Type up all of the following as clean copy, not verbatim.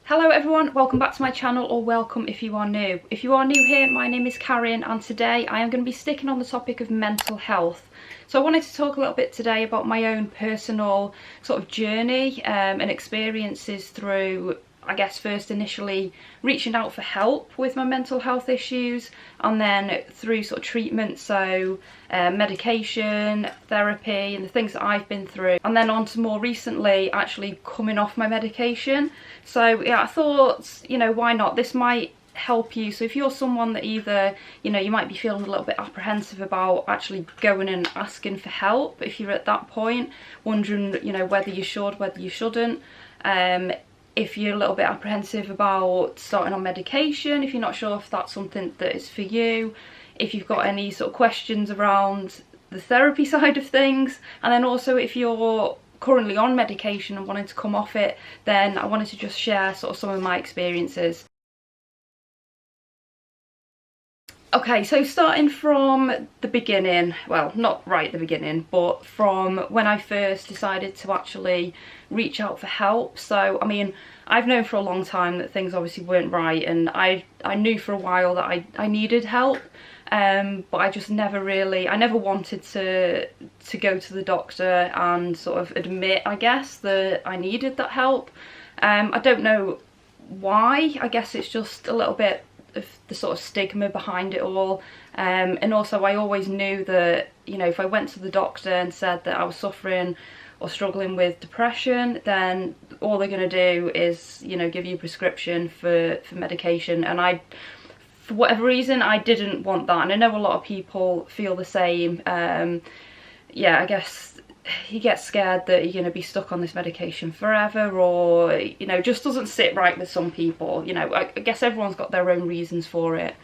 Hello everyone, welcome back to my channel, or welcome if you are new. If you are new here, my name is Karen and today I am going to be sticking on the topic of mental health. So I wanted to talk a little bit today about my own personal sort of journey and experiences through, I guess, first initially reaching out for help with my mental health issues, and then through sort of treatment, so medication, therapy and the things that I've been through, and then on to more recently actually coming off my medication. So yeah, I thought, why not? This might help you. So if you're someone that either, you might be feeling a little bit apprehensive about actually going and asking for help, if you're at that point, wondering, whether you should, whether you shouldn't. If you're a little bit apprehensive about starting on medication, if you're not sure if that's something that is for you, if you've got any sort of questions around the therapy side of things, and then also if you're currently on medication and wanting to come off it, then I wanted to just share sort of some of my experiences. Okay, so starting from the beginning, well, not right at the beginning, but from when I first decided to actually reach out for help. So, I mean, I've known for a long time that things obviously weren't right, and I knew for a while that I needed help, but I just never wanted to go to the doctor and sort of admit, I guess, that I needed that help. I don't know why. I guess it's just a little bit of the sort of stigma behind it all, and also I always knew that, if I went to the doctor and said that I was suffering or struggling with depression, then all they're going to do is, give you a prescription for medication. And for whatever reason, I didn't want that, and I know a lot of people feel the same. Yeah, I guess you get scared that you're going to be stuck on this medication forever, or just doesn't sit right with some people. I guess everyone's got their own reasons for it,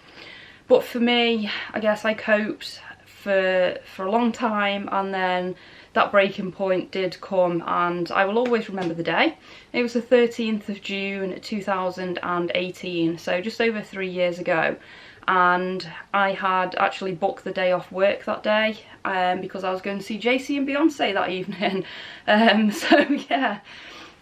but for me, I guess I coped for a long time, and then that breaking point did come, and I will always remember the day. It was the 13th of June 2018, so just over 3 years ago, and I had actually booked the day off work that day because I was going to see Jay-Z and Beyonce that evening. So yeah,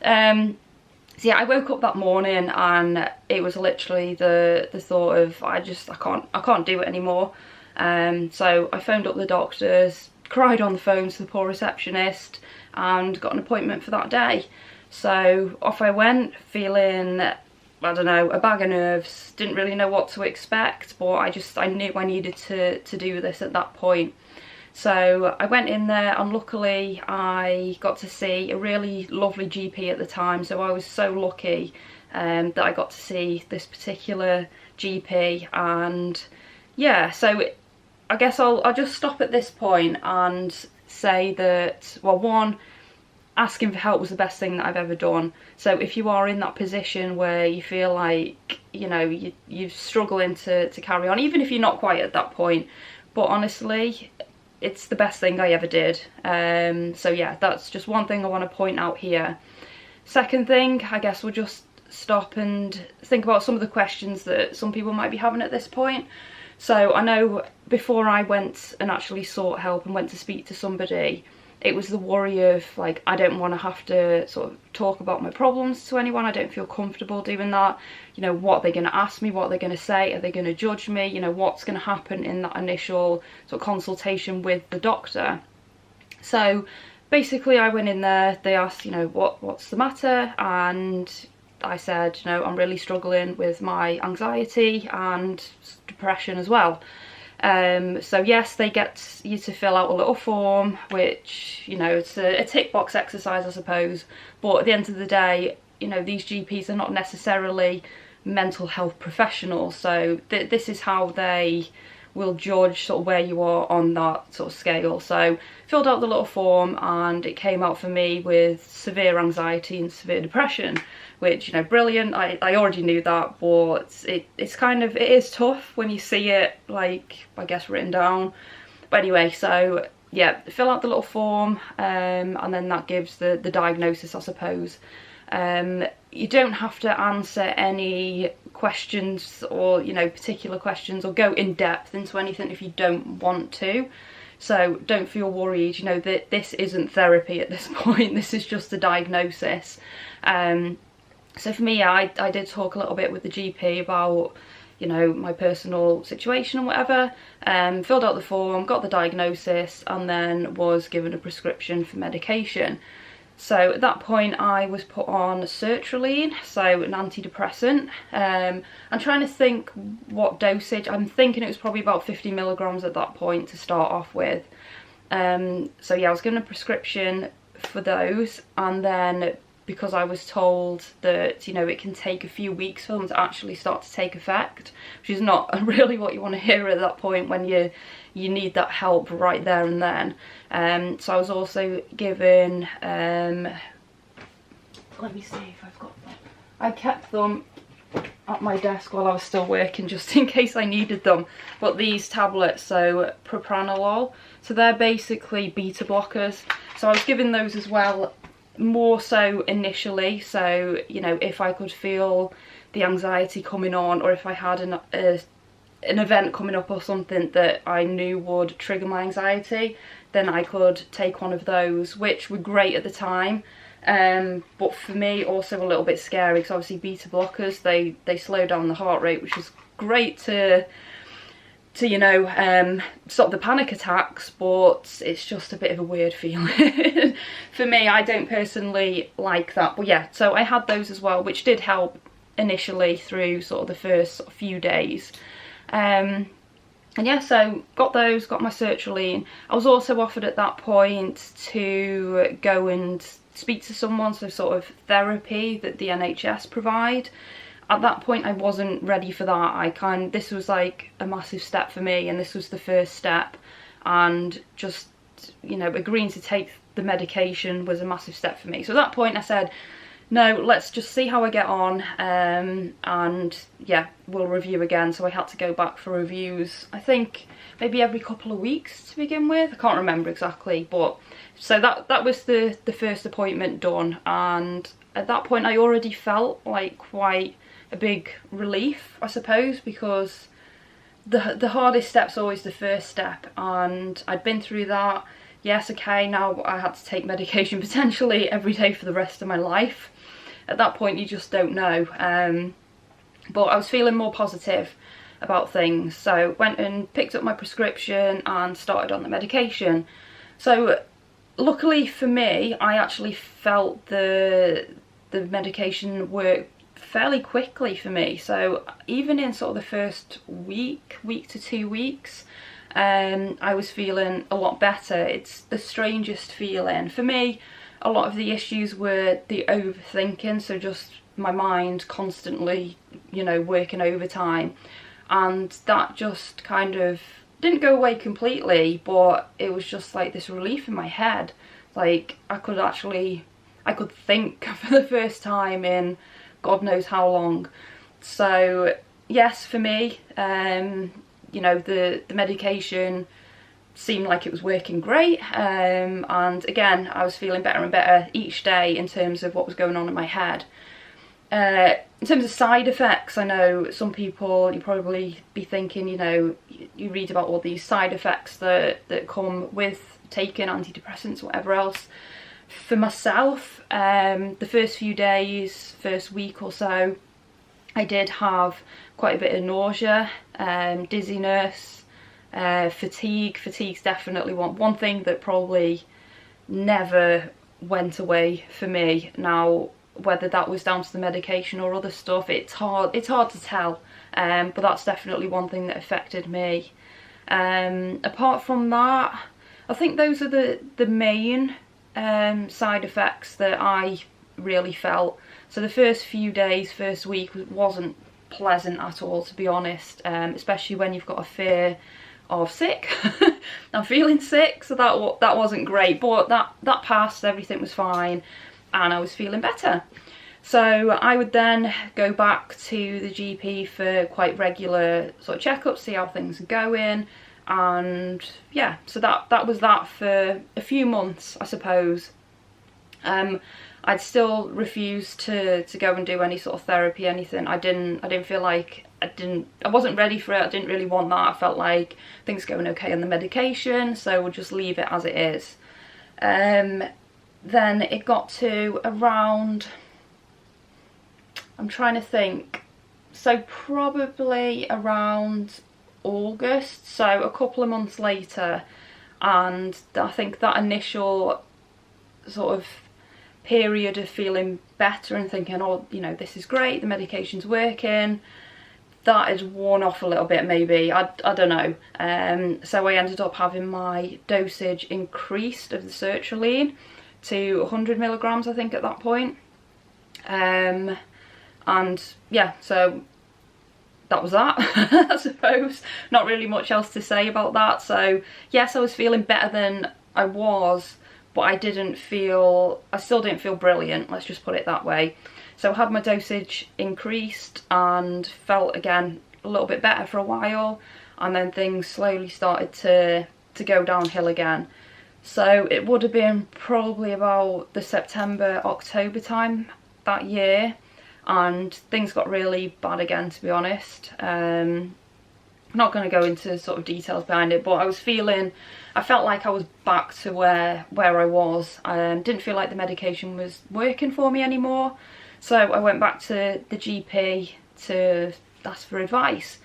I woke up that morning and it was literally the thought of I can't do it anymore. So I phoned up the doctors, cried on the phone to the poor receptionist, and got an appointment for that day. So off I went, feeling, I don't know, a bag of nerves, didn't really know what to expect, but I knew I needed to do this at that point. So I went in there, and luckily I got to see a really lovely GP at the time, so I was so lucky that I got to see this particular GP. And yeah, so I guess I'll just stop at this point and say that, well, one, asking for help was the best thing that I've ever done. So if you are in that position where you feel like, you're struggling to carry on, even if you're not quite at that point, but honestly, it's the best thing I ever did. So yeah, that's just one thing I want to point out here. Second thing, I guess we'll just stop and think about some of the questions that some people might be having at this point. So I know before I went and actually sought help and went to speak to somebody, it was the worry of, like, I don't want to have to sort of talk about my problems to anyone. I don't feel comfortable doing that. What are they going to ask me? What are they going to say? Are they going to judge me? What's going to happen in that initial sort of consultation with the doctor? So basically I went in there, they asked, what's the matter? And I said, I'm really struggling with my anxiety and depression as well. So yes, they get you to fill out a little form, which, it's a tick box exercise, I suppose, but at the end of the day, these GPs are not necessarily mental health professionals, so this is how they will judge sort of where you are on that sort of scale. So filled out the little form, and it came out for me with severe anxiety and severe depression, which, brilliant. I already knew that, but it is tough when you see it, like, I guess, written down. But anyway, so yeah, fill out the little form, and then that gives the diagnosis, I suppose. You don't have to answer any questions or, particular questions, or go in depth into anything if you don't want to. So don't feel worried, that this isn't therapy at this point. This is just a diagnosis. So for me, I did talk a little bit with the GP about, you know, my personal situation and whatever, filled out the form, got the diagnosis, and then was given a prescription for medication. So at that point I was put on sertraline, so an antidepressant. I'm trying to think what dosage. I'm thinking it was probably about 50 milligrams at that point to start off with. So yeah, I was given a prescription for those, and then because I was told that, you know, it can take a few weeks for them to actually start to take effect, which is not really what you want to hear at that point when you need that help right there and then. So I was also given, let me see if I've got them. I kept them at my desk while I was still working just in case I needed them. But these tablets, so propranolol, so they're basically beta blockers. So I was given those as well, more so initially, so, you know, if I could feel the anxiety coming on, or if I had an event coming up or something that I knew would trigger my anxiety, then I could take one of those, which were great at the time. But for me also a little bit scary, because obviously beta blockers, they slow down the heart rate, which is great to you know, stop the panic attacks, but it's just a bit of a weird feeling. For me, I don't personally like that. But yeah, so I had those as well, which did help initially through sort of the first few days. And yeah, so got those, got my sertraline. I was also offered at that point to go and speak to someone, so sort of therapy that the NHS provide. At that point I wasn't ready for that. This was like a massive step for me, and this was the first step, and just, you know, agreeing to take the medication was a massive step for me. So at that point I said, no, let's just see how I get on, and yeah, we'll review again. So I had to go back for reviews, I think maybe every couple of weeks to begin with. I can't remember exactly, but so that was the first appointment done. And at that point I already felt like quite a big relief, I suppose, because the hardest step's always the first step, and I'd been through that. Yes, okay, now I had to take medication potentially every day for the rest of my life. At that point you just don't know, but I was feeling more positive about things, so went and picked up my prescription and started on the medication. So luckily for me, I actually felt the medication work fairly quickly for me. So even in sort of the first week to 2 weeks, I was feeling a lot better. It's the strangest feeling. For me, a lot of the issues were the overthinking, so just my mind constantly, you know, working overtime, and that just kind of didn't go away completely, but it was just like this relief in my head. Like I could think for the first time in God knows how long. So yes, for me, you know, the medication seemed like it was working great, and again I was feeling better and better each day in terms of what was going on in my head. In terms of side effects, I know some people, you probably be thinking, you know, you read about all these side effects that come with taking antidepressants or whatever else. For myself, the first few days, first week or so, I did have quite a bit of nausea, dizziness, fatigue. Fatigue's definitely one thing that probably never went away for me. Now, whether that was down to the medication or other stuff, it's hard to tell, but that's definitely one thing that affected me. Apart from that, I think those are the main side effects that I really felt. So the first few days, first week, wasn't pleasant at all, to be honest, especially when you've got a fear of sick. I'm feeling sick, so that wasn't great, but that passed, everything was fine, and I was feeling better. So I would then go back to the GP for quite regular sort of checkups, see how things are going. And yeah, so that was that for a few months, I suppose. I'd still refuse to go and do any sort of therapy, anything. I didn't feel like I wasn't ready for it. I didn't really want that. I felt like things going okay on the medication, so we'll just leave it as it is. Then it got to around I'm trying to think, so probably around August, so a couple of months later. And I think that initial sort of period of feeling better and thinking, oh, you know, this is great, the medication's working, that has worn off a little bit maybe, I don't know. So I ended up having my dosage increased of the sertraline to 100 milligrams, I think, at that point. And yeah, so that was that. I suppose not really much else to say about that. So yes, I was feeling better than I was, but I still didn't feel brilliant, let's just put it that way. So I had my dosage increased and felt again a little bit better for a while, and then things slowly started to go downhill again. So it would have been probably about the September, October time that year, and things got really bad again, to be honest. I'm not going to go into sort of details behind it, but I felt like I was back to where I was. Didn't feel like the medication was working for me anymore, so I went back to the GP to ask for advice.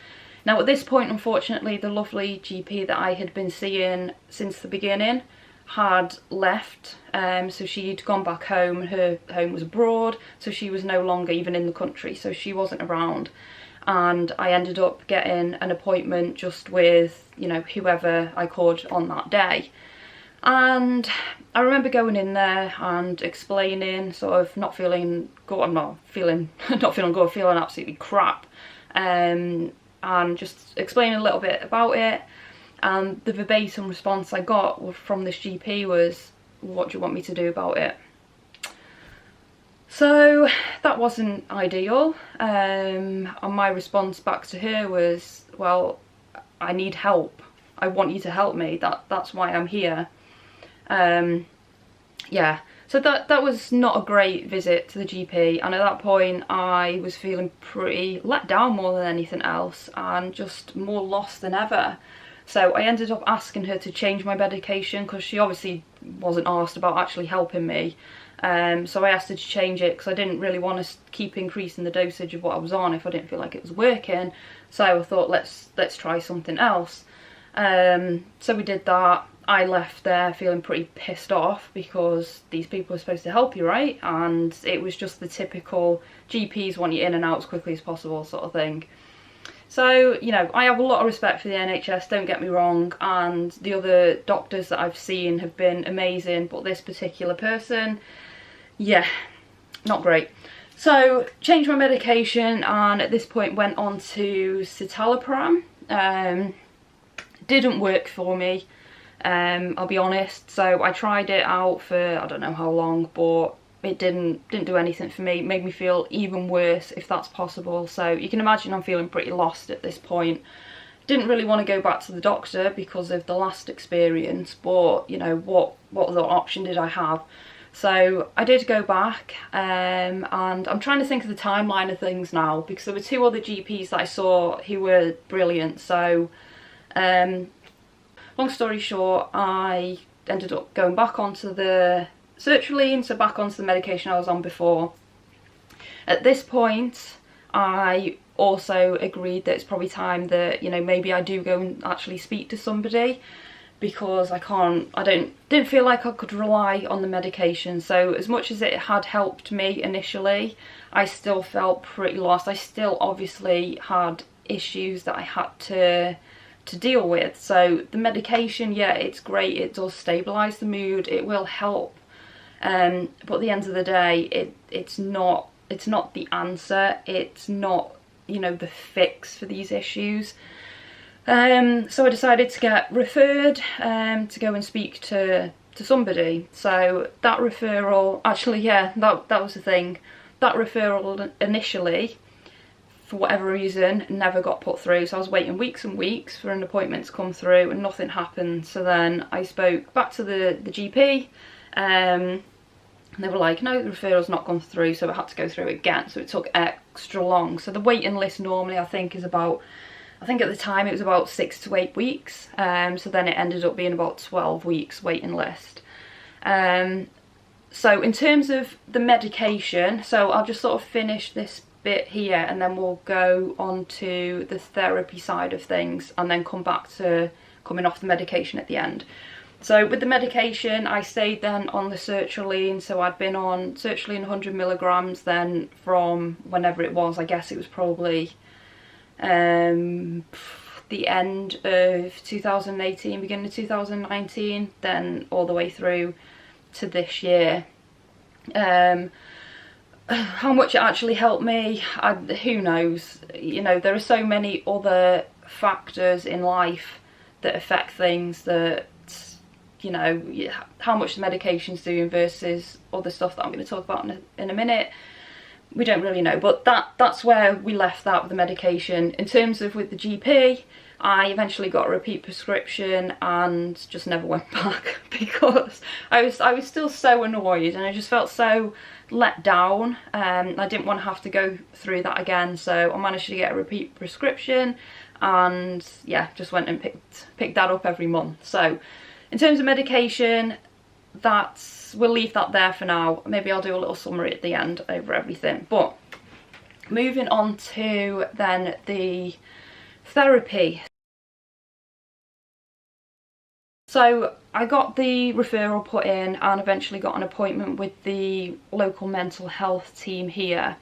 Now at this point, unfortunately, the lovely GP that I had been seeing since the beginning had left, so she'd gone back home. Her home was abroad, so she was no longer even in the country, so she wasn't around. And I ended up getting an appointment just with, you know, whoever I could on that day. And I remember going in there and explaining, sort of not feeling good, I'm not feeling good, feeling absolutely crap, and just explaining a little bit about it. And the verbatim response I got from this GP was, "What do you want me to do about it?" So that wasn't ideal, and my response back to her was, "Well, I need help. I want you to help me. That's why I'm here." Yeah, so that was not a great visit to the GP, and at that point I was feeling pretty let down more than anything else, and just more lost than ever. So I ended up asking her to change my medication, because she obviously wasn't asked about actually helping me. So I asked her to change it, because I didn't really want to keep increasing the dosage of what I was on if I didn't feel like it was working. So I thought, let's try something else. So we did that. I left there feeling pretty pissed off, because these people are supposed to help you, right? And it was just the typical GPs want you in and out as quickly as possible sort of thing. So, you know, I have a lot of respect for the NHS, don't get me wrong, and the other doctors that I've seen have been amazing, but this particular person, yeah, not great. So, changed my medication, and at this point went on to citalopram. Didn't work for me, I'll be honest. So I tried it out for I don't know how long, but it didn't do anything for me. It made me feel even worse, if that's possible. So you can imagine I'm feeling pretty lost at this point. Didn't really want to go back to the doctor because of the last experience, but you know, what other option did I have? So I did go back, and I'm trying to think of the timeline of things now, because there were two other GPs that I saw who were brilliant. So long story short, I ended up going back onto the sertraline, so back onto the medication I was on before. At this point, I also agreed that it's probably time that, you know, maybe I do go and actually speak to somebody, because I didn't feel like I could rely on the medication. So as much as it had helped me initially, I still felt pretty lost. I still obviously had issues that I had to deal with. So the medication, yeah, it's great, it does stabilise the mood, it will help, but at the end of the day, it's not the answer, it's not, you know, the fix for these issues. So I decided to get referred to go and speak to somebody. So that referral, actually, yeah, that was the thing. That referral initially, for whatever reason, never got put through. So I was waiting weeks and weeks for an appointment to come through, and nothing happened. So then I spoke back to the GP, and they were like, no, the referral's not gone through, so it had to go through again. So it took extra long. So the waiting list normally, I think, is about, I think at the time it was about 6 to 8 weeks. So then it ended up being about 12 weeks waiting list. So in terms of the medication, so I'll just sort of finish this bit here and then we'll go on to the therapy side of things and then come back to coming off the medication at the end. So with the medication, I stayed then on the sertraline, so I'd been on sertraline 100 milligrams then from whenever it was, I guess it was probably the end of 2018, beginning of 2019, then all the way through to this year. How much it actually helped me, who knows. You know, there are so many other factors in life that affect things that, you know, how much the medication's doing versus other stuff that I'm going to talk about in a minute. We don't really know, but that's where we left that with the medication. In terms of with the GP, I eventually got a repeat prescription and just never went back because I was still so annoyed and I just felt so let down. I didn't want to have to go through that again, so I managed to get a repeat prescription and yeah, just went and picked that up every month. So in terms of medication, we'll leave that there for now. Maybe I'll do a little summary at the end over everything. But moving on to then the therapy. So I got the referral put in and eventually got an appointment with the local mental health team here.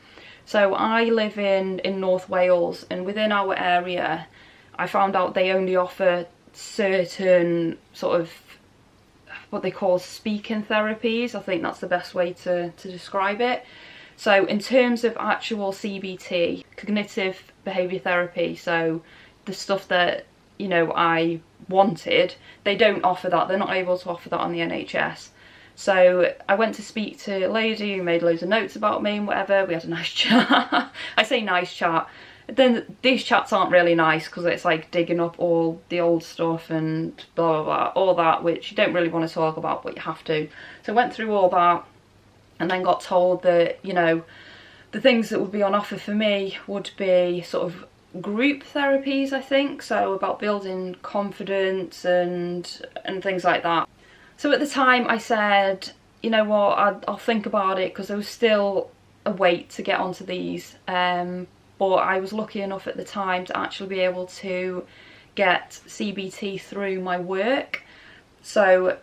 So I live in North Wales, and within our area I found out they only offer certain sort of what they call speaking therapies. I think that's the best way to describe it. So in terms of actual CBT, cognitive behaviour therapy, so the stuff that, you know, I wanted, they don't offer that. They're not able to offer that on the NHS. So I went to speak to a lady who made loads of notes about me and whatever. We had a nice chat. I say nice chat. Then these chats aren't really nice because it's like digging up all the old stuff and blah blah blah, all that which you don't really want to talk about, but you have to. So I went through all that and then got told that, you know, the things that would be on offer for me would be sort of group therapies, I think, so about building confidence and things like that. So at the time I said, you know what, I'll think about it, because there was still a wait to get onto these. But I was lucky enough at the time to actually be able to get CBT through my work. So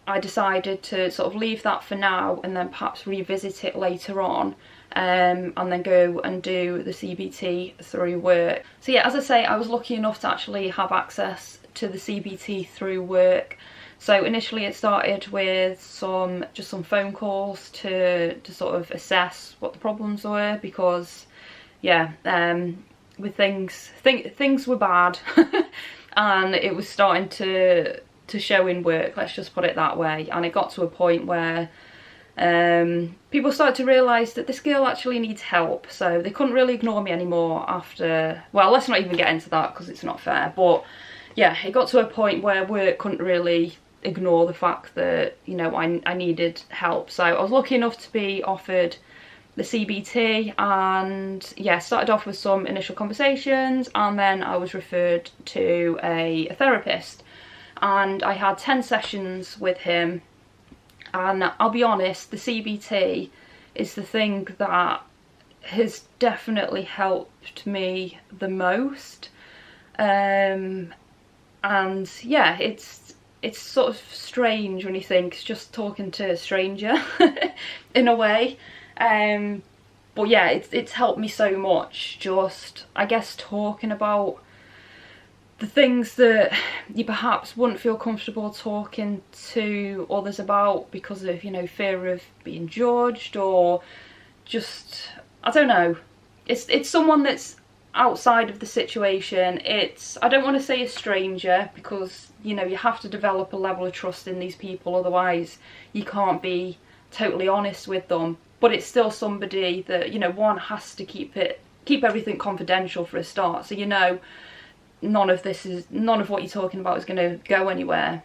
I decided to sort of leave that for now and then perhaps revisit it later on, and then go and do the CBT through work. So yeah, as I say, I was lucky enough to actually have access to the CBT through work. So initially it started with just some phone calls to sort of assess what the problems were, because yeah, with things were bad and it was starting to show in work, let's just put it that way. And it got to a point where people started to realise that this girl actually needs help, so they couldn't really ignore me anymore after, well, let's not even get into that because it's not fair, but yeah, it got to a point where work couldn't really ignore the fact that, you know, I needed help. So I was lucky enough to be offered the CBT, and yeah, started off with some initial conversations and then I was referred to a therapist, and I had 10 sessions with him. And I'll be honest, the CBT is the thing that has definitely helped me the most. And yeah, it's sort of strange when you think it's just talking to a stranger in a way. But yeah, it's helped me so much, just, I guess, talking about the things that you perhaps wouldn't feel comfortable talking to others about because of, you know, fear of being judged, or just, I don't know, it's someone that's outside of the situation. I don't want to say a stranger, because, you know, you have to develop a level of trust in these people, otherwise you can't be totally honest with them. But it's still somebody that, you know, one has to keep everything confidential for a start, so, you know, none of what you're talking about is going to go anywhere.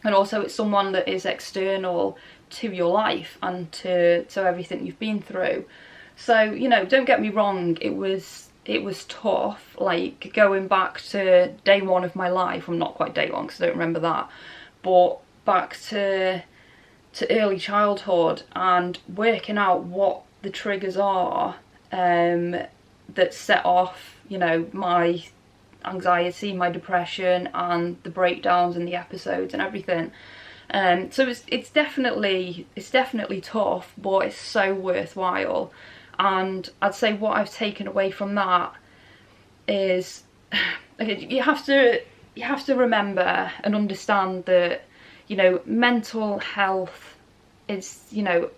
And also it's someone that is external to your life and to everything you've been through. So, you know, don't get me wrong, it was tough, like going back to day one of my life. Well, not quite day one because I don't remember that, but back to early childhood and working out what the triggers are that set off, you know, my anxiety, my depression, and the breakdowns and the episodes and everything. So it's definitely tough, but it's so worthwhile. And I'd say what I've taken away from that is, okay, you have to remember and understand that, you know, mental health is, you know,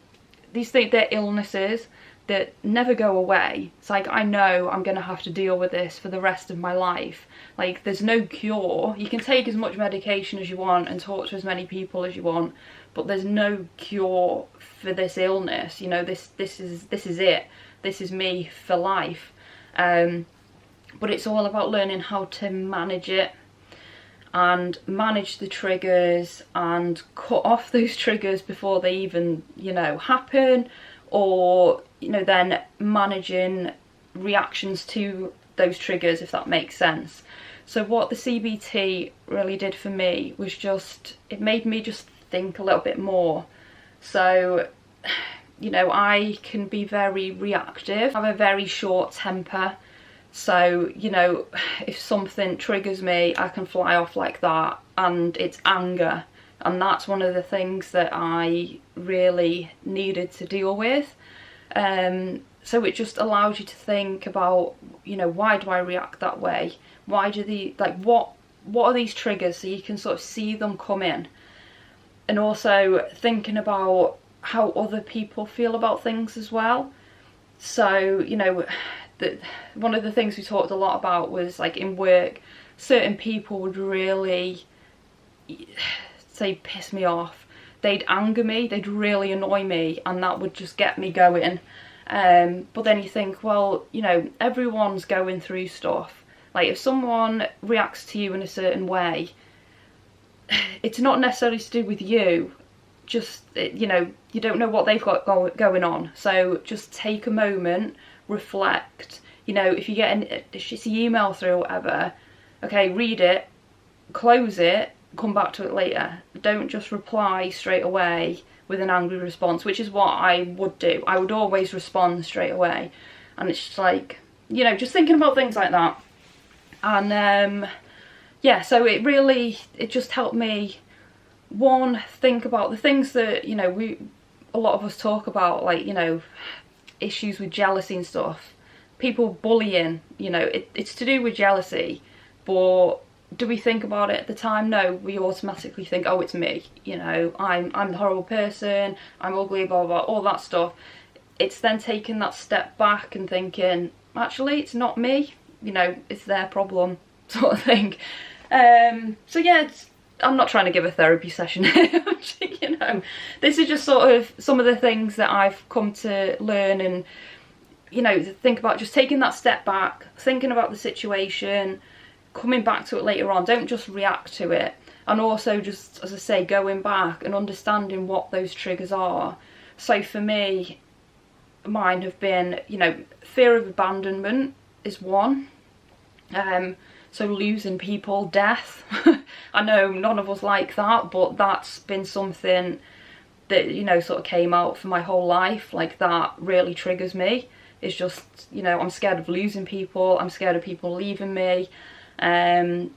these things, they're illnesses that never go away. It's like, I know I'm gonna have to deal with this for the rest of my life. Like, there's no cure. You can take as much medication as you want and talk to as many people as you want, but there's no cure for this illness. You know, this is it. This is me for life. But it's all about learning how to manage it and manage the triggers and cut off those triggers before they even, you know, happen, or, you know, then managing reactions to those triggers, if that makes sense. So what the CBT really did for me was just, it made me just think a little bit more. So, you know, I can be very reactive, I have a very short temper. So, you know, if something triggers me, I can fly off like that, and it's anger. And that's one of the things that I really needed to deal with. So it just allows you to think about, you know, why do I react that way? Why do what are these triggers? So you can sort of see them come in. And also thinking about how other people feel about things as well. So, you know, one of the things we talked a lot about was, like, in work, certain people would really, say, piss me off. They'd anger me, they'd really annoy me, and that would just get me going. But then you think, well, you know, everyone's going through stuff. Like, if someone reacts to you in a certain way, it's not necessarily to do with you. Just, you know, you don't know what they've got going on. So just take a moment, reflect. You know, if you get a shitty email through or whatever, okay, read it, close it, come back to it later. Don't just reply straight away with an angry response, which is what I would do. I would always respond straight away. And it's just like, you know, just thinking about things like that. And yeah, so it just helped me, one, think about the things that, you know, a lot of us talk about, like, you know, issues with jealousy and stuff, people bullying, you know, it's to do with jealousy. But do we think about it at the time? No, we automatically think, oh, it's me, you know, I'm the horrible person, I'm ugly, blah, blah, blah, all that stuff. It's then taking that step back and thinking, actually, it's not me, you know, it's their problem, sort of thing. So yeah, I'm not trying to give a therapy session, you know, this is just sort of some of the things that I've come to learn, and, you know, think about just taking that step back, thinking about the situation, coming back to it later on. Don't just react to it. And also, just, as I say, going back and understanding what those triggers are. So for me, mine have been, you know, fear of abandonment is one. So losing people, death. I know none of us like that, but that's been something that, you know, sort of came out for my whole life. Like, that really triggers me. It's just, you know, I'm scared of losing people, I'm scared of people leaving me. The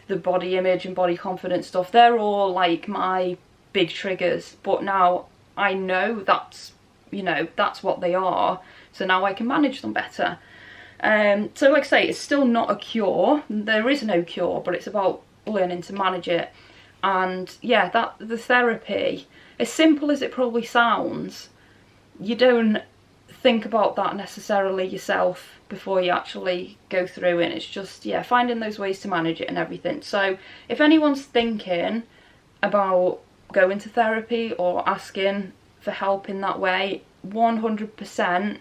body image and body confidence stuff, they're all like my big triggers. But now I know that's, you know, that's what they are. So now I can manage them better. So like I say, it's still not a cure. There is no cure, but it's about learning to manage it. And yeah, that the therapy, as simple as it probably sounds, you don't think about that necessarily yourself before you actually go through it. It's just, yeah, finding those ways to manage it and everything. So if anyone's thinking about going to therapy or asking for help in that way, 100%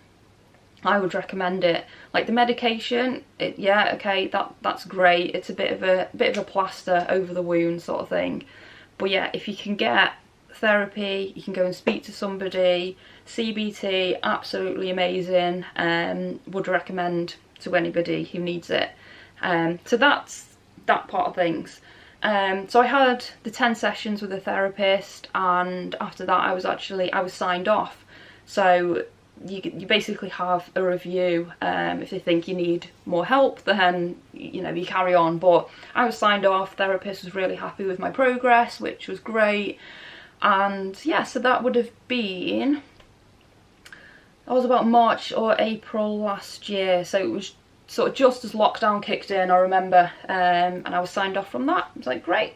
I would recommend it. Like, the medication, yeah, okay, that's great. It's a bit of a plaster over the wound sort of thing. But yeah, if you can get therapy, you can go and speak to somebody. CBT, absolutely amazing. Would recommend to anybody who needs it. So that's that part of things. So I had the 10 sessions with a therapist, and after that I was signed off. So you basically have a review. If they think you need more help, then you carry on. But I was signed off. Therapist was really happy with my progress, which was great. And yeah, so that would have been, that was about March or April last year, so it was sort of just as lockdown kicked in, I remember, and I was signed off from that. I was like, great.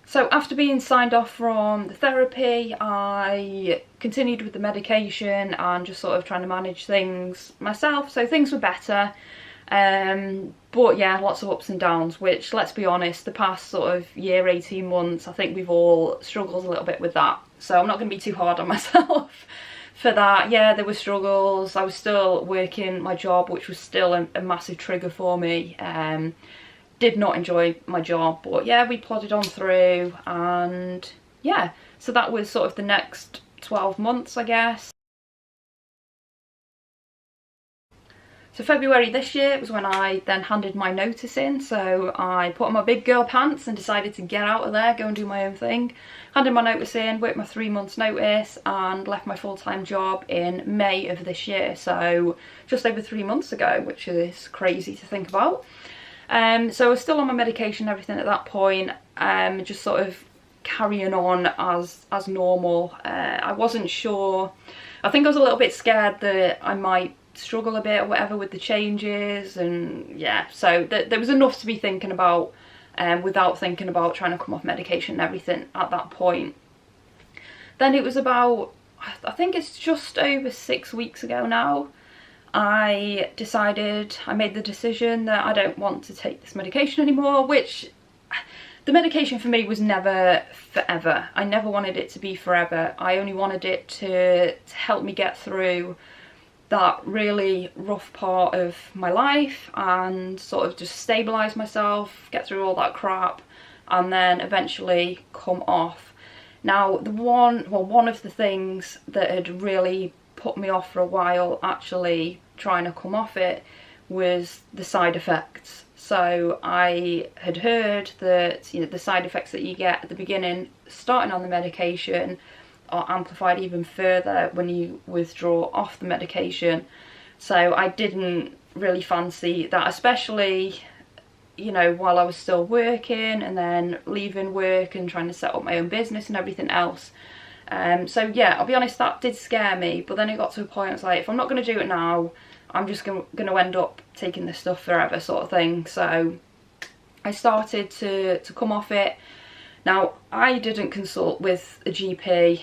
So after being signed off from the therapy, I continued with the medication and just sort of trying to manage things myself, so things were better. But yeah, lots of ups and downs, which, let's be honest, the past sort of year, 18 months, I think we've all struggled a little bit with that. So I'm not going to be too hard on myself for that. Yeah, there were struggles. I was still working my job, which was still a massive trigger for me. Did not enjoy my job, but yeah, we plodded on through, and yeah, so that was sort of the next 12 months, I guess. So February this year was when I then handed my notice in, so I put on my big girl pants and decided to get out of there, go and do my own thing. Handed my notice in, worked my 3 months notice, and left my full-time job in May of this year, so just over 3 months ago, which is crazy to think about. So I was still on my medication and everything at that point, just sort of carrying on as normal. I wasn't sure, I think I was a little bit scared that I might struggle a bit or whatever with the changes, and yeah, so there was enough to be thinking about without thinking about trying to come off medication and everything at that point. Then it was about, I think it's just over 6 weeks ago now, I made the decision that I don't want to take this medication anymore, which the medication for me was never forever. I never wanted it to be forever. I only wanted it to help me get through that really rough part of my life and sort of just stabilise myself, get through all that crap, and then eventually come off. Now, one of the things that had really put me off for a while actually trying to come off it was the side effects. So I had heard that the side effects that you get at the beginning starting on the medication are amplified even further when you withdraw off the medication. So I didn't really fancy that, especially while I was still working and then leaving work and trying to set up my own business and everything else. So yeah, I'll be honest, that did scare me, but then it got to a point I was like, if I'm not going to do it now, I'm just going to end up taking this stuff forever, sort of thing. So I started to come off it. Now, I didn't consult with a GP,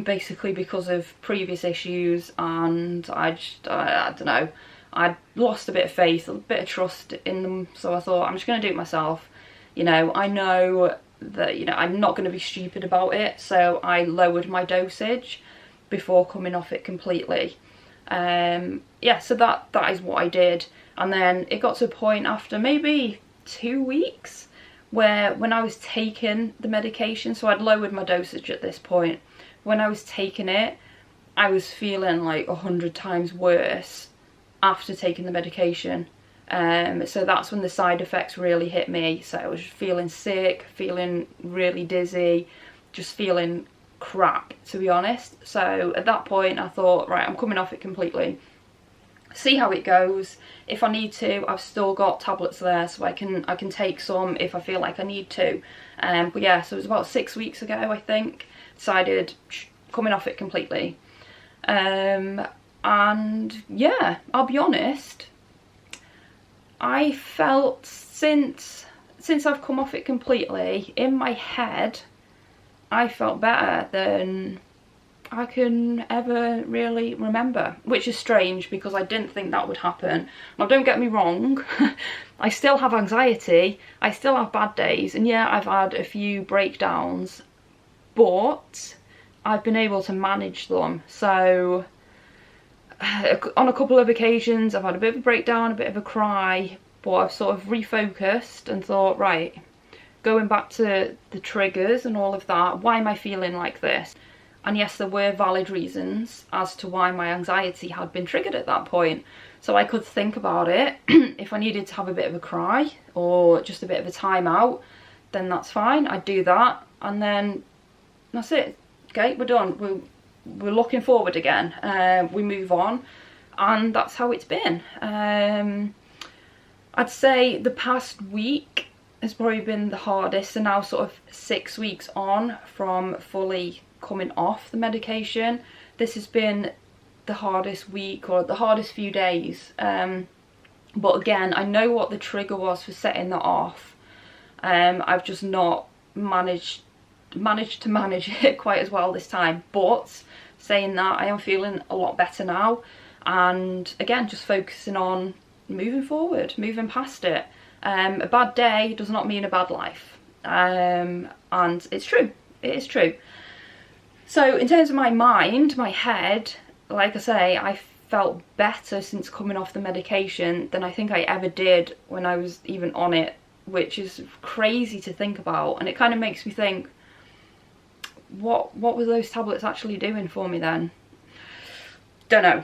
basically because of previous issues, and I don't know, I'd lost a bit of faith, a bit of trust in them, so I thought, I'm just going to do it myself. I know that I'm not going to be stupid about it, so I lowered my dosage before coming off it completely. Yeah, so that is what I did. And then it got to a point after maybe 2 weeks where, when I was taking the medication, so I'd lowered my dosage at this point, when I was taking it, I was feeling like 100 times worse after taking the medication. So that's when the side effects really hit me. So I was feeling sick, feeling really dizzy, just feeling crap, to be honest. So at that point I thought, right, I'm coming off it completely, see how it goes. If I need to, I've still got tablets there, so I can take some if I feel like I need to. But yeah, so it was about 6 weeks ago, I think, decided coming off it completely. And yeah, I'll be honest, I felt since I've come off it completely, in my head, I felt better than I can ever really remember, which is strange because I didn't think that would happen. Now, don't get me wrong, I still have anxiety, I still have bad days, and yeah, I've had a few breakdowns, but I've been able to manage them. So on a couple of occasions I've had a bit of a breakdown, a bit of a cry, but I've sort of refocused and thought, right, going back to the triggers and all of that, why am I feeling like this? And yes, there were valid reasons as to why my anxiety had been triggered at that point. So I could think about it. If I needed to have a bit of a cry or just a bit of a time out, then that's fine, I'd do that, and then that's it. Okay, we're done. we're looking forward again. We move on, and that's how it's been. I'd say the past week has probably been the hardest, so now sort of 6 weeks on from fully coming off the medication, this has been the hardest week, or the hardest few days. But again, I know what the trigger was for setting that off. I've just not managed to manage it quite as well this time, but saying that, I am feeling a lot better now, and again, just focusing on moving forward, moving past it. A bad day does not mean a bad life, and it's true, it is true. So in terms of my mind, my head, like I say, I felt better since coming off the medication than I think I ever did when I was even on it, which is crazy to think about, and it kind of makes me think, what were those tablets actually doing for me then? Don't know.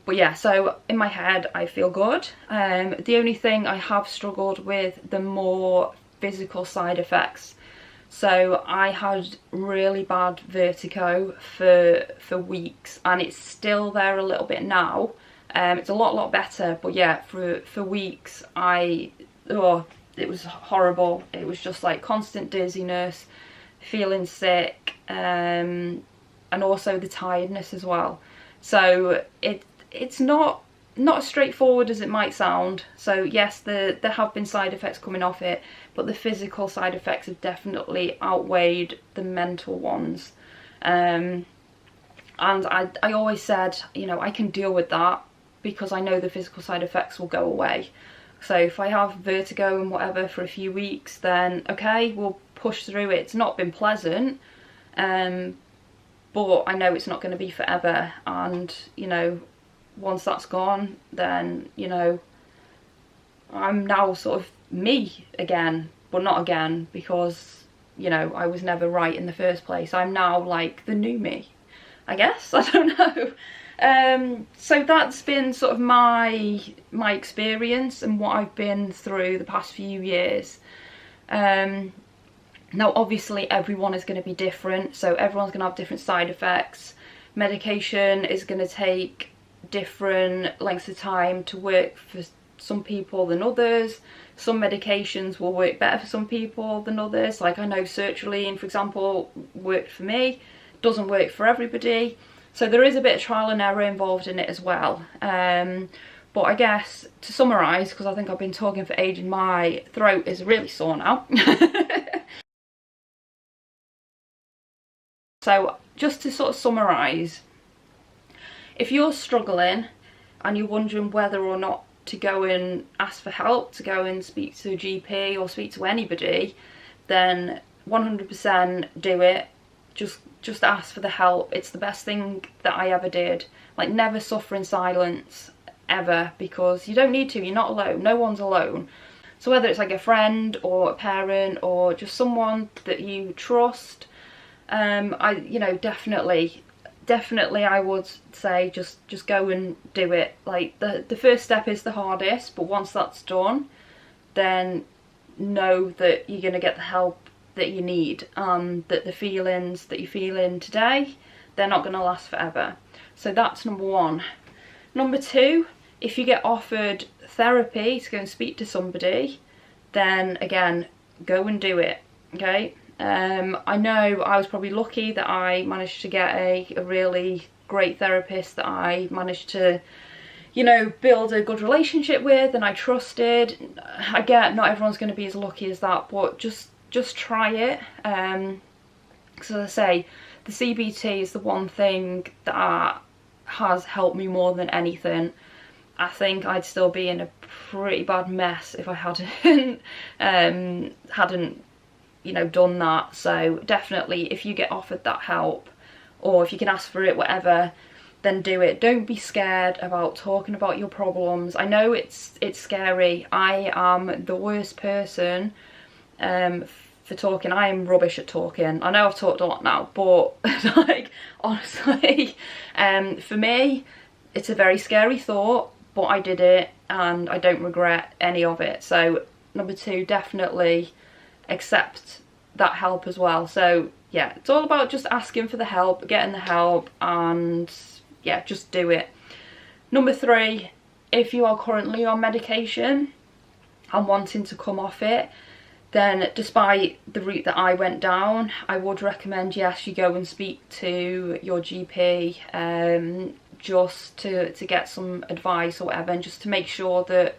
But yeah, so in my head I feel good. The only thing I have struggled with, the more physical side effects. So I had really bad vertigo for weeks, and it's still there a little bit now. It's a lot better, but yeah, for weeks it was horrible. It was just like constant dizziness, feeling sick, and also the tiredness as well. So it's not as straightforward as it might sound. So yes, there have been side effects coming off it, but the physical side effects have definitely outweighed the mental ones. And I always said, you know, I can deal with that because I know the physical side effects will go away. So if I have vertigo and whatever for a few weeks, then okay, we'll push through it. It's not been pleasant, but I know it's not going to be forever, and you know, once that's gone, then you know, I'm now sort of me again, but not again, because you know, I was never right in the first place. I'm now like the new me, I guess. I don't know. So that's been sort of my experience and what I've been through the past few years. Now obviously everyone is going to be different, so everyone's going to have different side effects. Medication is going to take different lengths of time to work for some people than others. Some medications will work better for some people than others. Like I know sertraline, for example, worked for me, doesn't work for everybody. So there is a bit of trial and error involved in it as well. But I guess to summarise, because I think I've been talking for ages, my throat is really sore now. So just to sort of summarise, if you're struggling and you're wondering whether or not to go and ask for help, to go and speak to a GP or speak to anybody, then 100% do it. Just ask for the help. It's the best thing that I ever did. Like, never suffer in silence, ever, because you don't need to. You're not alone. No one's alone. So whether it's like a friend or a parent or just someone that you trust, you know, definitely I would say just go and do it. Like the first step is the hardest, but once that's done, then know that you're going to get the help that you need, that the feelings that you're feeling today, they're not going to last forever. So that's number one. Number two, if you get offered therapy to go and speak to somebody, then again, go and do it, okay? I know I was probably lucky that I managed to get a really great therapist that I managed to, you know, build a good relationship with and I trusted. I get not everyone's going to be as lucky as that, but just try it. Because as I say, the CBT is the one thing that has helped me more than anything. I think I'd still be in a pretty bad mess if I hadn't you know, done that. So definitely, if you get offered that help, or if you can ask for it, whatever, then do it. Don't be scared about talking about your problems. I know it's scary. I am the worst person for talking. I am rubbish at talking. I know I've talked a lot now, but like, honestly, for me, it's a very scary thought, but I did it and I don't regret any of it. So number two, definitely accept that help as well. So yeah, it's all about just asking for the help, getting the help, and yeah, just do it. Number 3, if you are currently on medication and wanting to come off it, then despite the route that I went down, I would recommend, yes, you go and speak to your GP, just to get some advice or whatever, and just to make sure that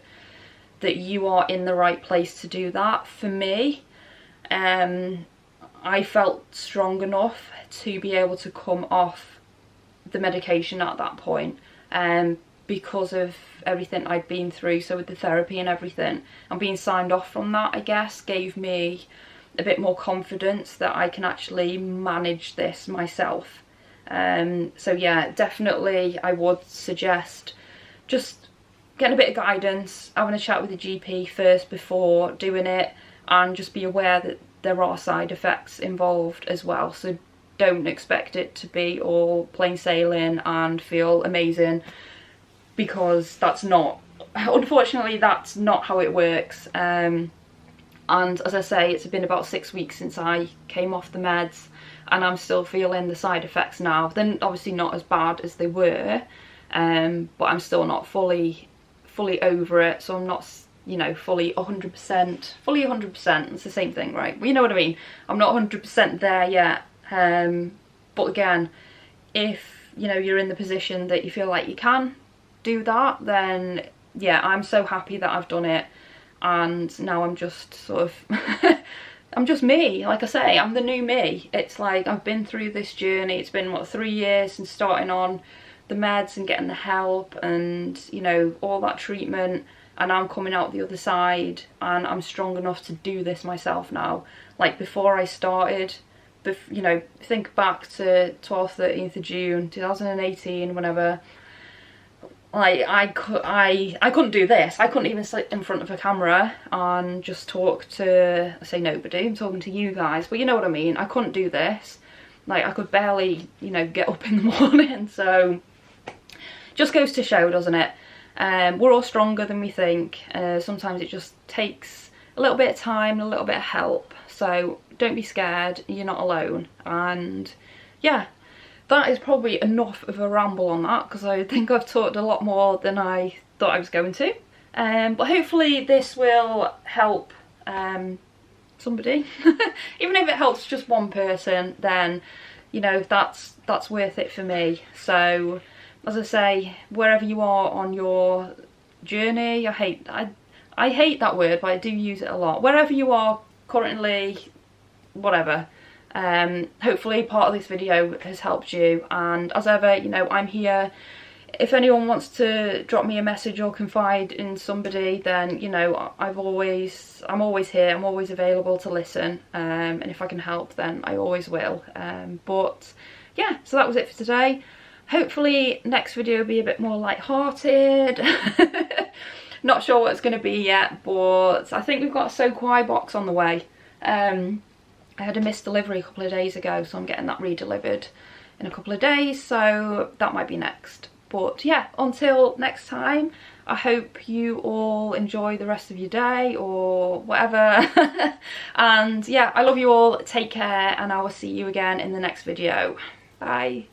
you are in the right place to do that. For me, I felt strong enough to be able to come off the medication at that point, because of everything I'd been through. So with the therapy and everything, and being signed off from that, I guess, gave me a bit more confidence that I can actually manage this myself. So yeah, definitely I would suggest just getting a bit of guidance, having a chat with the GP first before doing it, and just be aware that there are side effects involved as well. So don't expect it to be all plain sailing and feel amazing, because that's not, unfortunately, that's not how it works. And as I say, it's been about 6 weeks since I came off the meds, and I'm still feeling the side effects now. They're obviously not as bad as they were, but I'm still not fully over it, so I'm not, you know, fully 100%, it's the same thing, right? Well, you know what I mean. I'm not 100% there yet, but again, if, you know, you're in the position that you feel like you can do that, then yeah, I'm so happy that I've done it, and now I'm just sort of I'm just me. Like I say, I'm the new me. It's like I've been through this journey. It's been, what, 3 years since starting on the meds and getting the help and, you know, all that treatment, and I'm coming out the other side, and I'm strong enough to do this myself now. Like, before I started, you know, think back to 12th, 13th of June 2018, whenever, like, I couldn't do this. I couldn't even sit in front of a camera and just talk to, I say nobody, I'm talking to you guys, but you know what I mean. I couldn't do this. Like, I could barely, you know, get up in the morning. So just goes to show, doesn't it? We're all stronger than we think. Sometimes it just takes a little bit of time and a little bit of help. So don't be scared, you're not alone. And yeah, that is probably enough of a ramble on that, because I think I've talked a lot more than I thought I was going to. But hopefully this will help somebody. Even if it helps just one person, then, you know, that's worth it for me. So as I say, wherever you are on your journey, I hate that word, but I do use it a lot. Wherever you are currently, whatever. Hopefully part of this video has helped you, and as ever, you know, I'm here. If anyone wants to drop me a message or confide in somebody, then, you know, I'm always here. I'm always available to listen, and if I can help, then I always will. But yeah, so that was it for today. Hopefully next video will be a bit more light-hearted. Not sure what it's going to be yet, but I think we've got a So Kawaii box on the way. I had a missed delivery a couple of days ago, so I'm getting that re-delivered in a couple of days, so that might be next. But yeah, until next time, I hope you all enjoy the rest of your day or whatever. And yeah, I love you all, take care, and I will see you again in the next video. Bye.